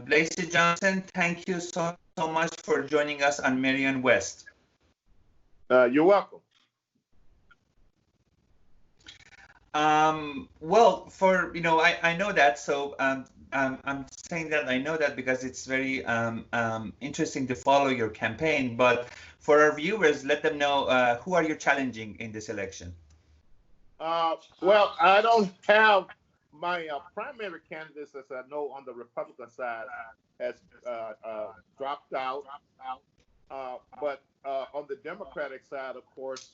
Lacy Johnson, thank you so much for joining us on Merion West. You're welcome. Well, I know that, so I'm saying that I know that because it's very interesting to follow your campaign. But for our viewers, let them know who are you challenging in this election. Well, I don't have my primary candidates, as I know, on the Republican side has dropped out. But on the Democratic side, of course,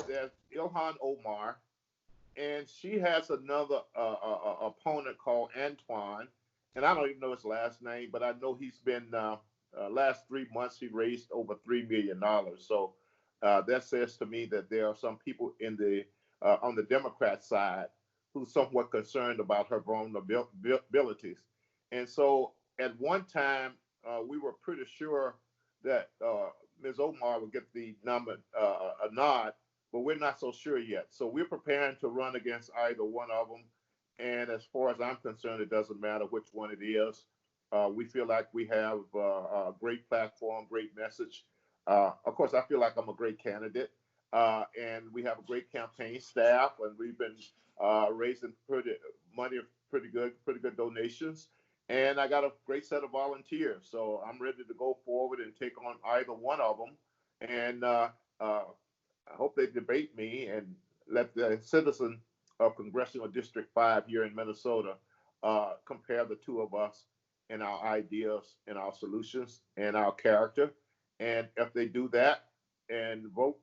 there's Ilhan Omar, and she has another opponent called Antoine, and I don't even know his last name, but I know he's been last 3 months he raised over $3 million. So that says to me that there are some people in the on the Democrat side who's somewhat concerned about her vulnerabilities. And so at one time, we were pretty sure that Ms. Omar would get the a nod, but we're not so sure yet. So we're preparing to run against either one of them. And as far as I'm concerned, it doesn't matter which one it is. We feel like we have a great platform, great message. Of course, I feel like I'm a great candidate. And we have a great campaign staff, and we've been raising pretty good donations. And I got a great set of volunteers, so I'm ready to go forward and take on either one of them. And I hope they debate me and let the citizen of Congressional District 5 here in Minnesota compare the two of us and our ideas and our solutions and our character. And if they do that and vote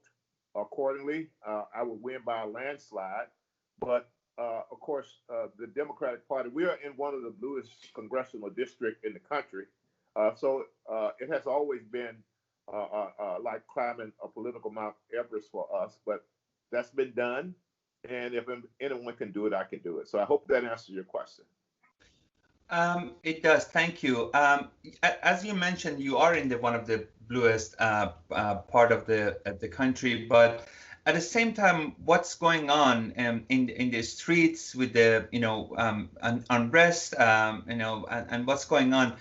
accordingly, I would win by a landslide. But of course, the Democratic Party, we are in one of the bluest congressional districts in the country. So it has always been like climbing a political Mount Everest for us, but that's been done. And if anyone can do it, I can do it. So I hope that answers your question. It does. Thank you. As you mentioned, you are in one of the bluest part of the country, but at the same time, what's going on in the streets with the unrest, and what's going on,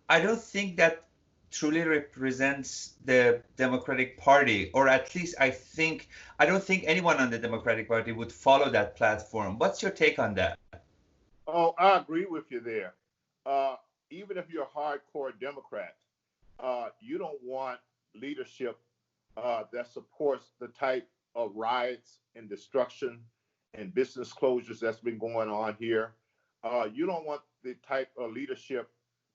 I don't think that truly represents the Democratic Party, or at least I don't think anyone on the Democratic Party would follow that platform. What's your take on that? Oh, I agree with you there. Even if you're a hardcore Democrat, you don't want leadership that supports the type of riots and destruction and business closures that's been going on here. You don't want the type of leadership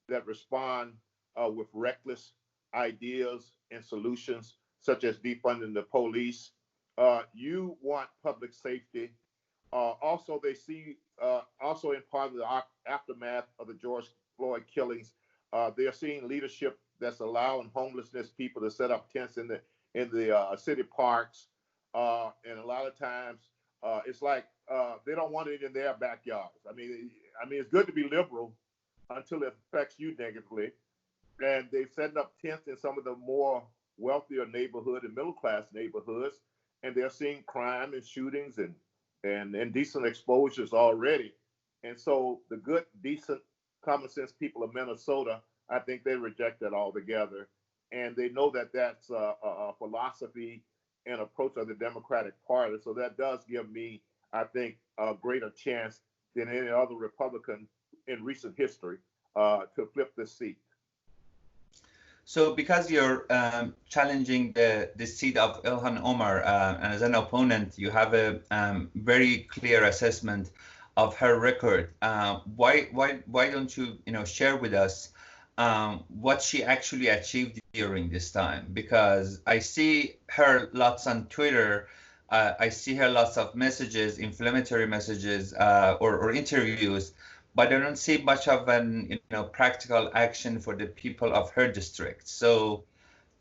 that respond with reckless ideas and solutions, such as defunding the police. You want public safety. Also, they see, also in part of the aftermath of the George Floyd killings, they're seeing leadership that's allowing homelessness people to set up tents in the city parks. And a lot of times, it's like they don't want it in their backyards. I mean, it's good to be liberal until it affects you negatively. And they've set up tents in some of the more wealthier neighborhood and middle class neighborhoods, and they're seeing crime and shootings and indecent exposures already. And so the good, decent, common sense people of Minnesota, I think they reject that altogether. And they know that that's a philosophy and approach of the Democratic Party. So that does give me, I think, a greater chance than any other Republican in recent history to flip the seat. So because you're challenging the seat of Ilhan Omar, and as an opponent, you have a very clear assessment of her record. Why don't you share with us what she actually achieved during this time? Because I see her lots on Twitter. I see her lots of messages, inflammatory messages, or interviews, but I don't see much of an practical action for the people of her district. So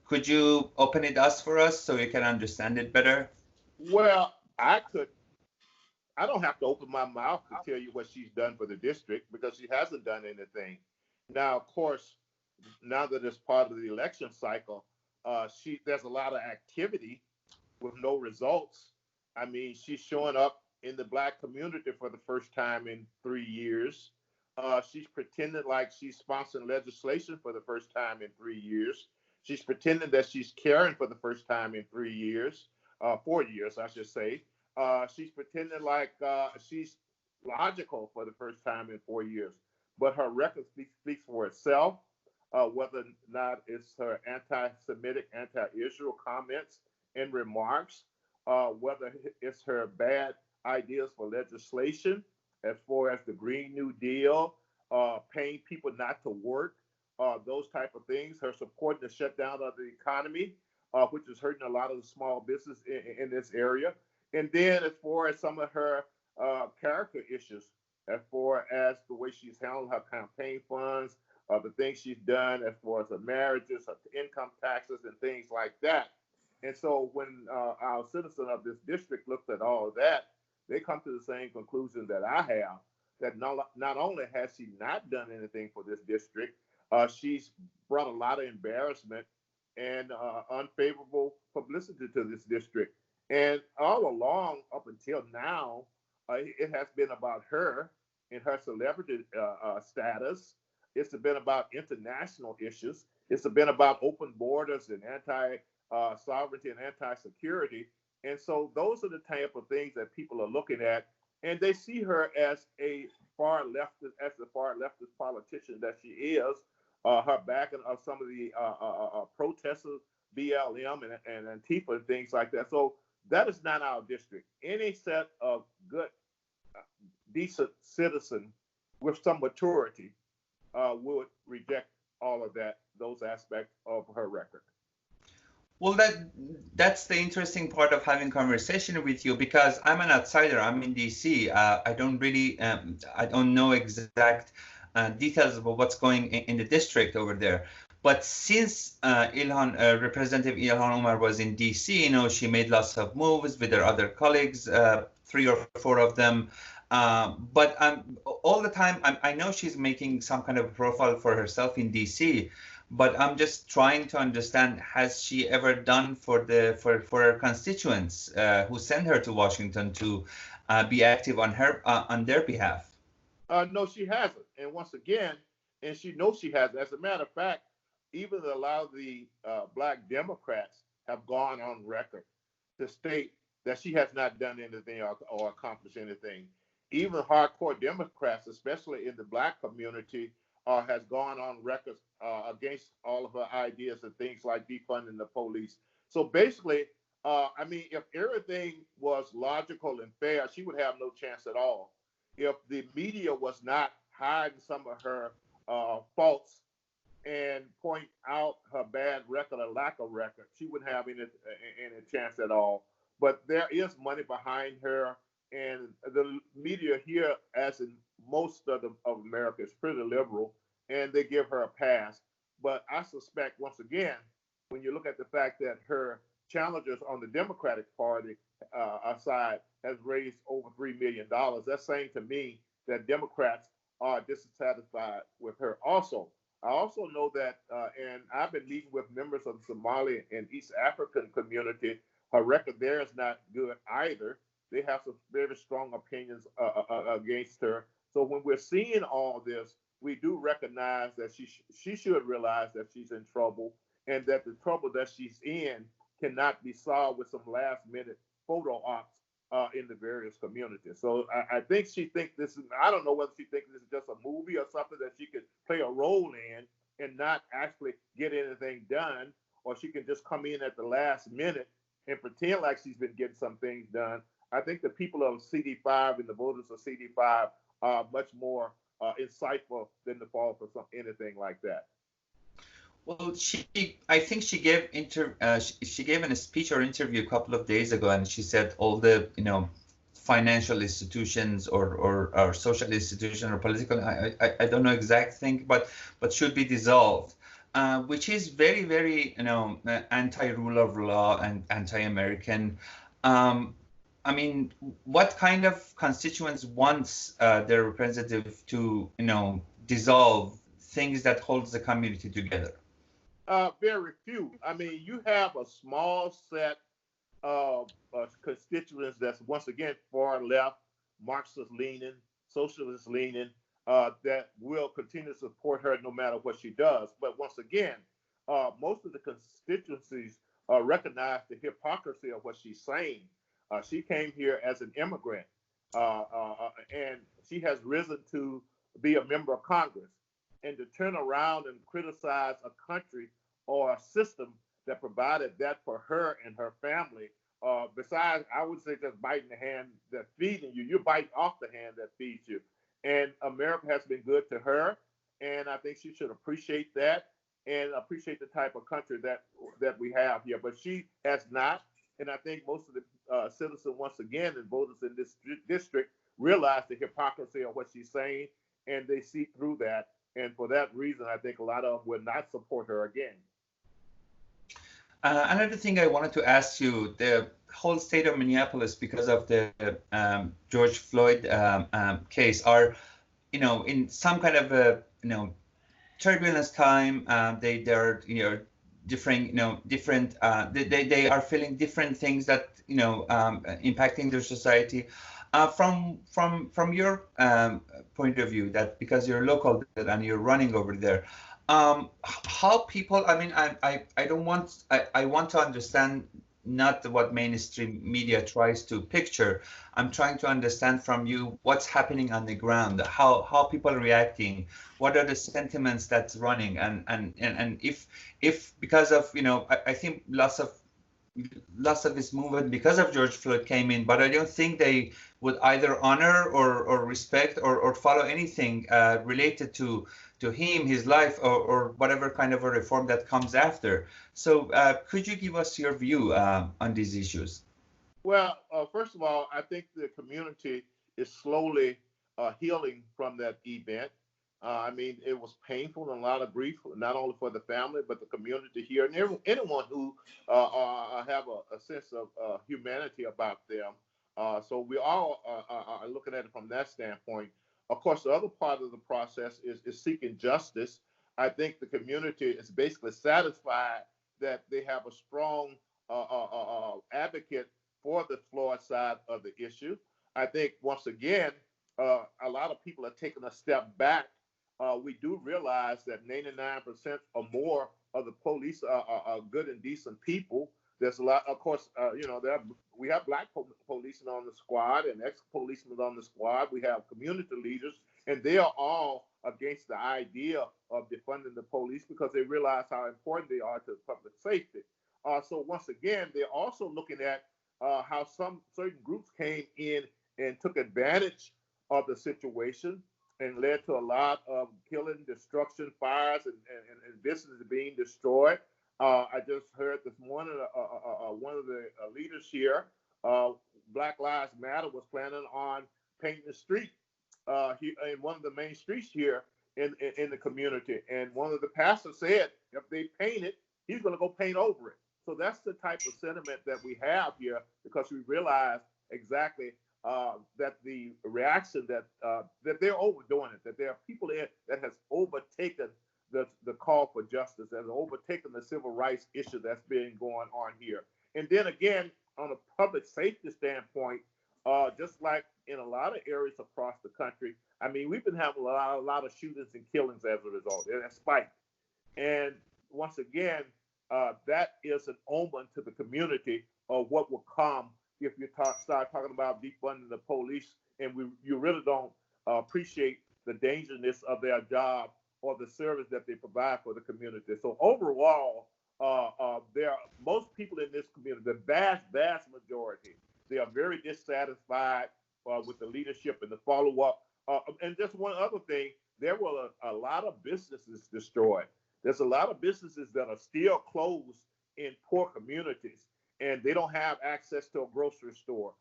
could you open it up for us so we can understand it better? Well, I don't have to open my mouth to tell you what she's done for the district, because she hasn't done anything. Now, of course, now that it's part of the election cycle, there's a lot of activity with no results. I mean, she's showing up in the Black community for the first time in 3 years. She's pretending like she's sponsoring legislation for the first time in 3 years. She's pretending that she's caring for the first time in 3 years, 4 years, I should say. She's pretending like she's logical for the first time in 4 years. But her record speaks for itself, whether or not it's her anti Semitic, anti Israel comments and remarks, whether it's her bad ideas for legislation, as far as the Green New Deal, paying people not to work, those type of things. Her supporting the shutdown of the economy, which is hurting a lot of the small business in this area. And then as far as some of her character issues, as far as the way she's handled her campaign funds, the things she's done as far as her marriages, her income taxes, and things like that. And so when our citizen of this district looks at all of that, they come to the same conclusion that I have, that not only has she not done anything for this district, she's brought a lot of embarrassment and unfavorable publicity to this district. And all along, up until now, it has been about her and her celebrity status. It's been about international issues. It's been about open borders and anti-sovereignty and anti-security. And so those are the type of things that people are looking at, and they see her as a far leftist, as the far leftist politician that she is. Her backing of some of the protesters, BLM and Antifa and things like that. So that is not our district. Any set of good, decent citizen with some maturity would reject all of that, those aspects of her record. Well, that's the interesting part of having conversation with you, because I'm an outsider. I'm in DC. I don't really, I don't know exact details about what's going in the district over there. But since Representative Ilhan Omar was in DC, she made lots of moves with her other colleagues, 3 or 4 of them. But all the time, I know she's making some kind of profile for herself in DC. But I'm just trying to understand, has she ever done for her constituents who sent her to Washington to be active on their behalf? No, she hasn't. And once again, and she knows she hasn't. As a matter of fact, even a lot of the Black Democrats have gone on record to state that she has not done anything or accomplished anything. Even hardcore Democrats, especially in the Black community, has gone on record against all of her ideas and things like defunding the police. So basically, I mean, if everything was logical and fair, she would have no chance at all. If the media was not hiding some of her faults and point out her bad record or lack of record, she wouldn't have any chance at all. But there is money behind her, and the media here, as in most of America, is pretty liberal, and they give her a pass. But I suspect, once again, when you look at the fact that her challengers on the Democratic Party side has raised over $3 million, that's saying to me that Democrats are dissatisfied with her also. I also know that, and I've been meeting with members of the Somali and East African community, her record there is not good either. They have some very strong opinions against her. So when we're seeing all this, we do recognize that she should realize that she's in trouble, and that the trouble that she's in cannot be solved with some last minute photo ops in the various communities. So I think she thinks this is, I don't know whether she thinks this is just a movie or something that she could play a role in and not actually get anything done, or she can just come in at the last minute and pretend like she's been getting some things done. I think the people of CD5 and the voters of CD5 are much more insightful than to fall for anything like that. Well, I think she gave she gave a speech or interview a couple of days ago, and she said all the financial institutions or social institution or political, I don't know exact thing, but should be dissolved, which is very, very anti-rule of law and anti-American. I mean, what kind of constituents wants their representative to dissolve things that holds the community together? Very few. I mean, you have a small set of constituents that's, once again, far left, Marxist leaning, socialist leaning, that will continue to support her no matter what she does. But once again, most of the constituencies recognize the hypocrisy of what she's saying. She came here as an immigrant, and she has risen to be a member of Congress. And to turn around and criticize a country or a system that provided that for her and her family, besides, I would say, just biting the hand that feeding you, you're biting off the hand that feeds you. And America has been good to her, and I think she should appreciate that and appreciate the type of country that we have here. But she has not, and I think most of the citizens, once again, and voters in this district realize the hypocrisy of what she's saying, and they see through that. And for that reason, I think a lot of them will not support her again. Another thing I wanted to ask you, the whole state of Minneapolis, because of the George Floyd case, are, in some kind of a, turbulence time. They're, different, they are feeling different things that, impacting their society. From your point of view, that because you're local and you're running over there, how people, I mean, I want to understand not what mainstream media tries to picture. I'm trying to understand from you what's happening on the ground, how people are reacting, what are the sentiments that's running, and if because of, I think lots of this movement because of George Floyd came in, but I don't think they would either honor or respect or follow anything related to him, his life, or whatever kind of a reform that comes after. So could you give us your view on these issues? Well, first of all, I think the community is slowly healing from that event. I mean, it was painful and a lot of grief, not only for the family, but the community here and anyone who have a sense of humanity about them. So we all are looking at it from that standpoint. Of course, the other part of the process is seeking justice. I think the community is basically satisfied that they have a strong advocate for the Floyd side of the issue. I think, once again, a lot of people are taking a step back. We do realize that 99% or more of the police are good and decent people. There's a lot, of course, we have black policemen on the squad and ex-policemen on the squad. We have community leaders, and they are all against the idea of defunding the police because they realize how important they are to public safety. So once again, they're also looking at how some certain groups came in and took advantage of the situation and led to a lot of killing, destruction, fires, and businesses being destroyed. I just heard this morning one of the leaders here, Black Lives Matter, was planning on painting the street in one of the main streets here in the community. And one of the pastors said if they paint it, he's going to go paint over it. So that's the type of sentiment that we have here, because we realize exactly that the reaction that they're overdoing it, that there are people that has overtaken the call for justice, that has overtaken the civil rights issue that's been going on here. And then again, on a public safety standpoint, just like in a lot of areas across the country, I mean, we've been having a lot of shootings and killings as a result. It has spiked. And once again, that is an omen to the community of what will come if you start talking about defunding the police, and you really don't appreciate the dangerousness of their job or the service that they provide for the community. So overall, there are most people in this community, the vast majority, they are very dissatisfied with the leadership and the follow-up. And just one other thing, there were a lot of businesses destroyed. There's a lot of businesses that are still closed in poor communities, and they don't have access to a grocery store.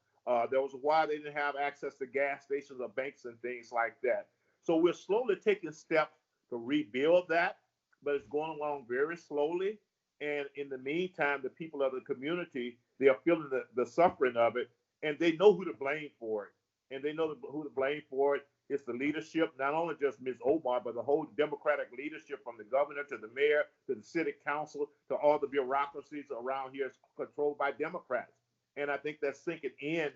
There was a while they didn't have access to gas stations or banks and things like that. So we're slowly taking steps to rebuild that, but it's going along very slowly. And in the meantime, the people of the community, they are feeling the suffering of it, and they know who to blame for it. And they know who to blame for it. It's the leadership, not only just Ms. Omar, but the whole Democratic leadership, from the governor to the mayor to the city council to all the bureaucracies around here, is controlled by Democrats. And I think that's sinking in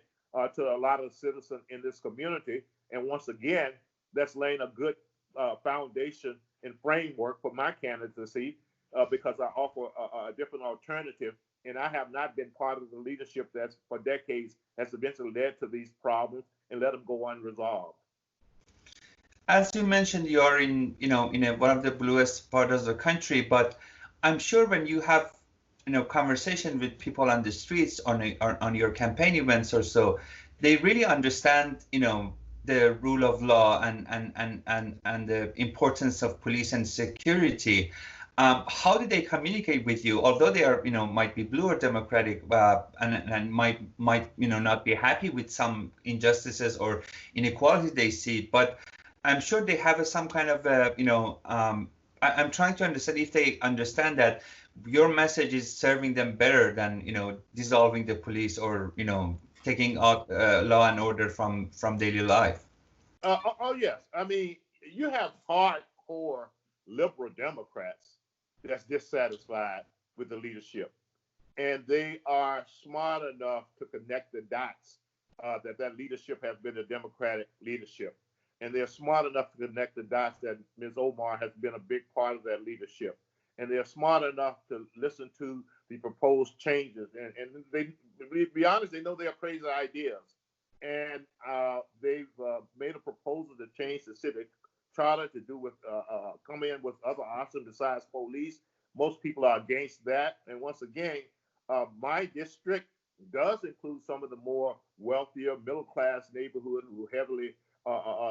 to a lot of citizens in this community. And once again, that's laying a good foundation and framework for my candidacy because I offer a different alternative. And I have not been part of the leadership that's for decades has eventually led to these problems and let them go unresolved. As you mentioned, you're in, one of the bluest parts of the country, but I'm sure when you have, conversation with people on the streets on your campaign events or so, they really understand, the rule of law and the importance of police and security. How do they communicate with you? Although they are, might be blue or democratic, and might, not be happy with some injustices or inequalities they see, but I'm sure they have some kind of, I'm trying to understand if they understand that your message is serving them better than, dissolving the police or, taking out law and order from daily life. Oh, yes. I mean, you have hardcore liberal Democrats that's dissatisfied with the leadership. And they are smart enough to connect the dots that leadership has been a Democratic leadership. And they're smart enough to connect the dots that Ms. Omar has been a big part of that leadership. And they're smart enough to listen to the proposed changes. And they, to be honest, they know they're crazy ideas. And they've made a proposal to change the city charter to do with come in with other options besides police. Most people are against that. And once again, my district does include some of the more wealthier middle class neighborhood who heavily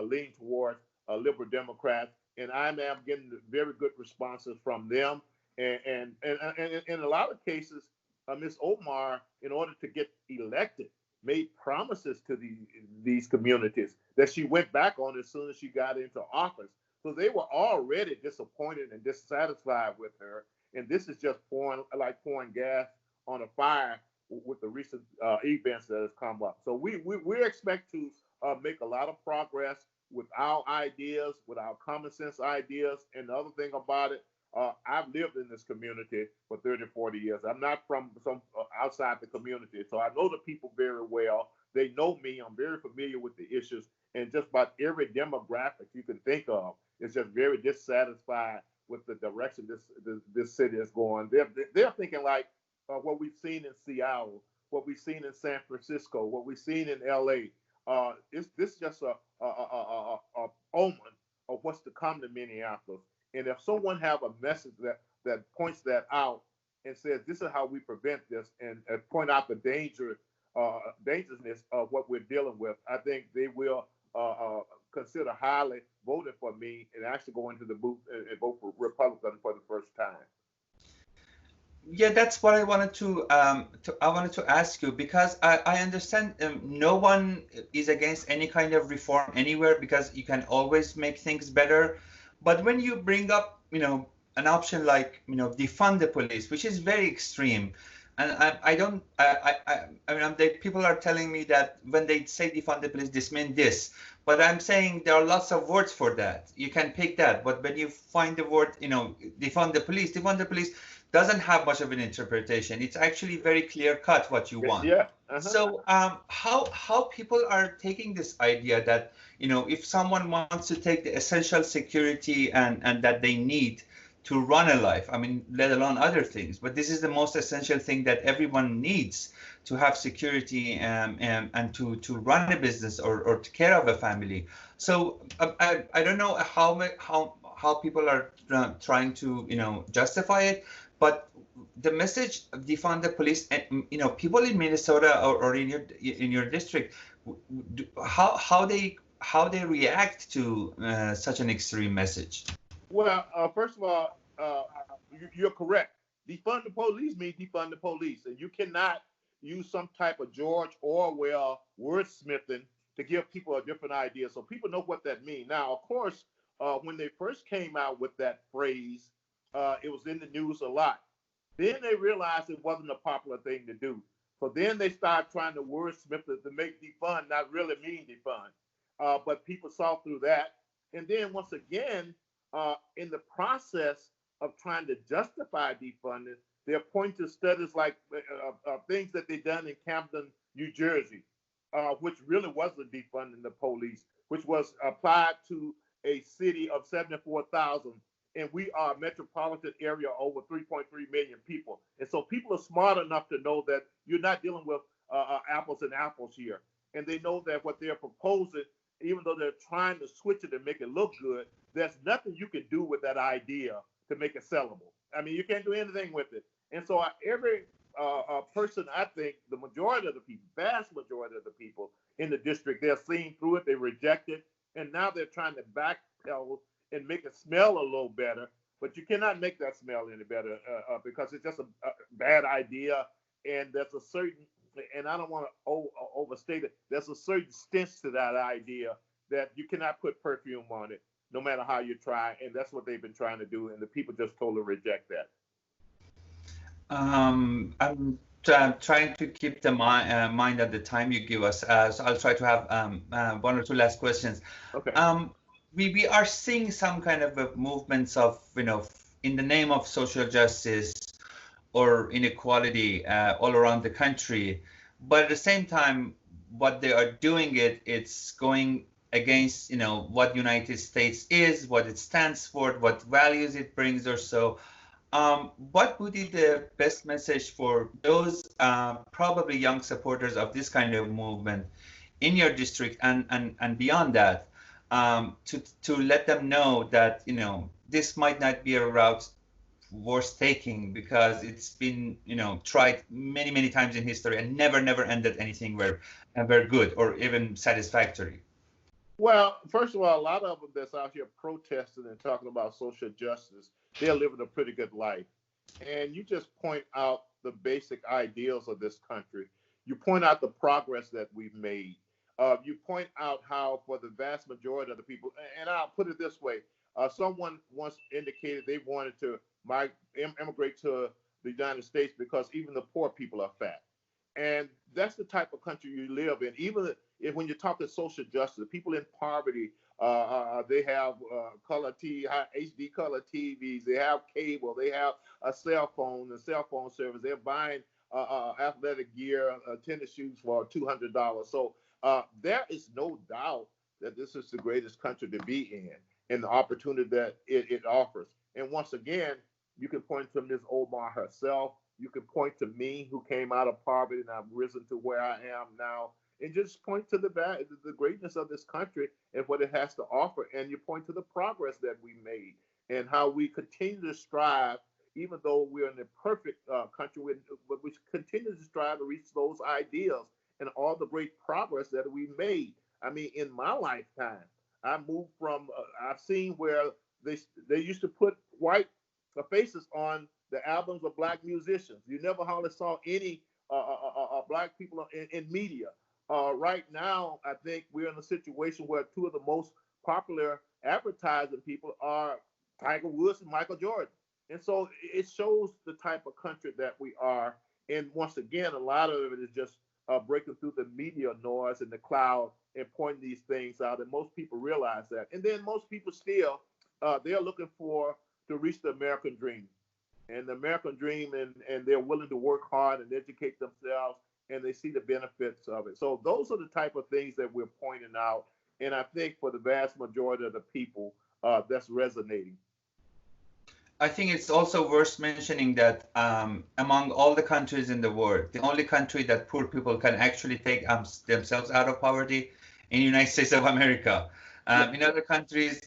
lean towards liberal Democrats, and I am getting very good responses from them. And in a lot of cases, Ms. Omar, in order to get elected, made promises to these communities that she went back on as soon as she got into office. So they were already disappointed and dissatisfied with her. And this is just pouring gas on a fire with the recent events that has come up. So we expect to make a lot of progress with our ideas, with our common sense ideas. And the other thing about it, I've lived in this community for 30, 40 years. I'm not from some outside the community. So I know the people very well. They know me. I'm very familiar with the issues. And just about every demographic you can think of is just very dissatisfied with the direction this city is going. They're thinking like what we've seen in Seattle, what we've seen in San Francisco, what we've seen in LA. This just a omen of what's to come to Minneapolis. And if someone have a message that points that out and says this is how we prevent this and point out the dangerousness of what we're dealing with, I think they will consider highly voting for me and actually go into the booth and vote for Republican for the first time. Yeah, that's what I wanted to ask you, because I understand no one is against any kind of reform anywhere because you can always make things better. But when you bring up, an option like, defund the police, which is very extreme, and people are telling me that when they say defund the police, this means this. But I'm saying there are lots of words for that. You can pick that. But when you find the word, defund the police doesn't have much of an interpretation. It's actually very clear cut what you want. Yeah. So how people are taking this idea that, if someone wants to take the essential security and that they need to run a life, let alone other things, but this is the most essential thing that everyone needs to have security and to run a business or to care of a family. So I don't know how people are trying to justify it. But the message defund the police, and people in Minnesota or in your district, how they react to such an extreme message? Well, first of all, you're correct. Defund the police means defund the police, and you cannot use some type of George Orwell wordsmithing to give people a different idea. So people know what that means. Now, of course, when they first came out with that phrase, it was in the news a lot. Then they realized it wasn't a popular thing to do. So then they started trying to wordsmith it to make defund not really mean defund. But people saw through that. And then once again, in the process of trying to justify defunding, they're pointing to studies like things that they done in Camden, New Jersey, which really wasn't defunding the police, which was applied to a city of 74,000, and we are a metropolitan area of over 3.3 million people. And so people are smart enough to know that you're not dealing with apples and apples here. And they know that what they're proposing, even though they're trying to switch it and make it look good, there's nothing you can do with that idea to make it sellable. I mean, you can't do anything with it. And so every person, I think, the majority of the people, vast majority of the people in the district, they're seeing through it, they reject it, and now they're trying to backpedal and make it smell a little better. But you cannot make that smell any better because it's just a bad idea, and there's a certain, and I don't want to overstate it, there's a certain stench to that idea that you cannot put perfume on it, no matter how you try, and that's what they've been trying to do, and the people just totally reject that. I'm trying to keep the mind at the time you give us, so I'll try to have one or two last questions. Okay. We are seeing some kind of movements of, in the name of social justice or inequality all around the country, but at the same time, what they are doing, it's going against, what United States is, what it stands for, what values it brings or so. What would be the best message for those probably young supporters of this kind of movement in your district and beyond that, to let them know that, this might not be a route worth taking because it's been, tried many, many times in history and never ended anything very good or even satisfactory? Well, first of all, a lot of them that's out here protesting and talking about social justice, they're living a pretty good life. And you just point out the basic ideals of this country. You point out the progress that we've made. You point out how for the vast majority of the people, and I'll put it this way, someone once indicated they wanted to immigrate to the United States because even the poor people are fat. And that's the type of country you live in. Even if, when you're talking social justice, people in poverty, they have color TV, HD color TVs, they have cable, they have a cell phone, the cell phone service. They're buying athletic gear, tennis shoes for $200. So there is no doubt that this is the greatest country to be in and the opportunity that it offers. And once again, you can point to Ms. Omar herself. You can point to me, who came out of poverty and I've risen to where I am now, and just point to the greatness of this country and what it has to offer. And you point to the progress that we made and how we continue to strive, even though we're in a perfect country, but we continue to strive to reach those ideals and all the great progress that we made. I mean, in my lifetime, I moved from, I've seen where they used to put white faces on the albums of black musicians. You never hardly saw any black people in media. Right now, I think we're in a situation where two of the most popular advertising people are Tiger Woods and Michael Jordan. And so it shows the type of country that we are. And once again, a lot of it is just breaking through the media noise and the cloud and pointing these things out. And most people realize that. And then most people still, they're looking to reach the American dream. And the American dream, and they're willing to work hard and educate themselves, and they see the benefits of it. So those are the type of things that we're pointing out. And I think for the vast majority of the people, that's resonating. I think it's also worth mentioning that among all the countries in the world, the only country that poor people can actually take themselves out of poverty in the United States of America. In other countries,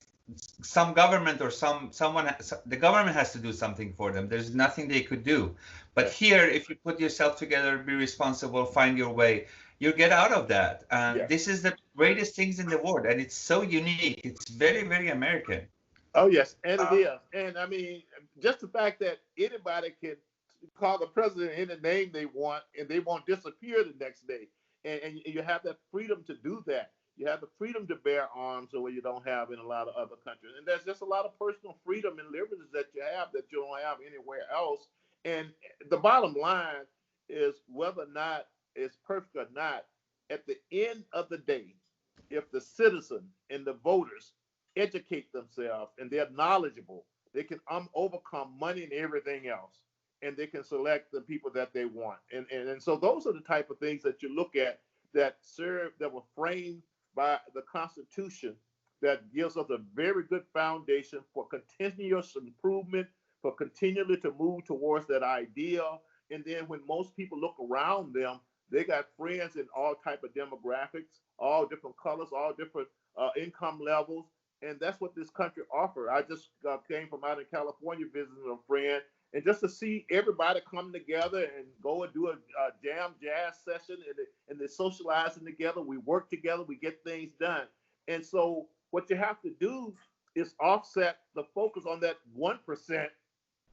some government or the government has to do something for them. There's nothing they could do. But here, if you put yourself together, be responsible, find your way, you get out of that. This is the greatest things in the world, and it's so unique. It's very, very American. Oh, yes, and it is. And I mean, just the fact that anybody can call the president any name they want, and they won't disappear the next day. And you have that freedom to do that. You have the freedom to bear arms the way you don't have in a lot of other countries. And there's just a lot of personal freedom and liberties that you don't have anywhere else. And the bottom line is, whether or not it's perfect or not, at the end of the day, if the citizen and the voters educate themselves and they're knowledgeable, they can overcome money and everything else, and they can select the people that they want. And so those are the type of things that you look at that were framed by the Constitution that gives us a very good foundation for continuous improvement, for continually to move towards that ideal. And then when most people look around them, they got friends in all type of demographics, all different colors, all different income levels. And that's what this country offers. I just came from out in California visiting a friend, and just to see everybody come together and go and do a jam jazz session, and they're socializing together, we work together, we get things done. And so what you have to do is offset the focus on that 1%,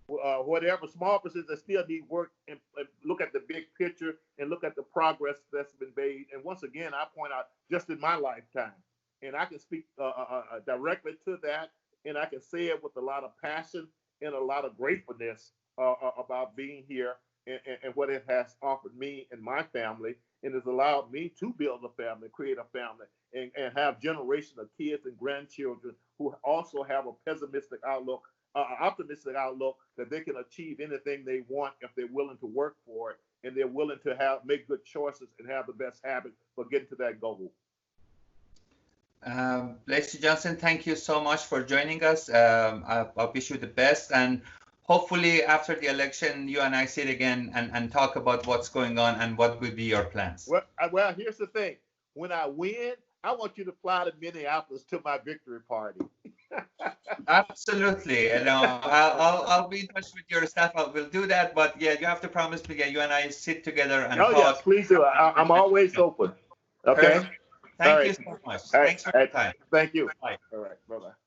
whatever small percentage that still need work, and look at the big picture and look at the progress that's been made. And once again, I point out just in my lifetime, and I can speak directly to that, and I can say it with a lot of passion and a lot of gratefulness about being here and what it has offered me and my family, and has allowed me to build a family, create a family, and have generations of kids and grandchildren who also have a pessimistic outlook, optimistic outlook that they can achieve anything they want if they're willing to work for it, and they're willing to make good choices and have the best habits for getting to that goal. Lacy Johnson, thank you so much for joining us. I wish you the best, and hopefully after the election, you and I sit again and talk about what's going on and what would be your plans. Well, here's the thing. When I win, I want you to fly to Minneapolis to my victory party. Absolutely. You know, I'll be in touch with your staff. We'll do that. But yeah, you have to promise me, you and I sit together and talk. Yes, please do. I'm always open. Okay. Perfect. Thank you so much. Thanks for your time. Thank you. Bye. All right. Bye-bye.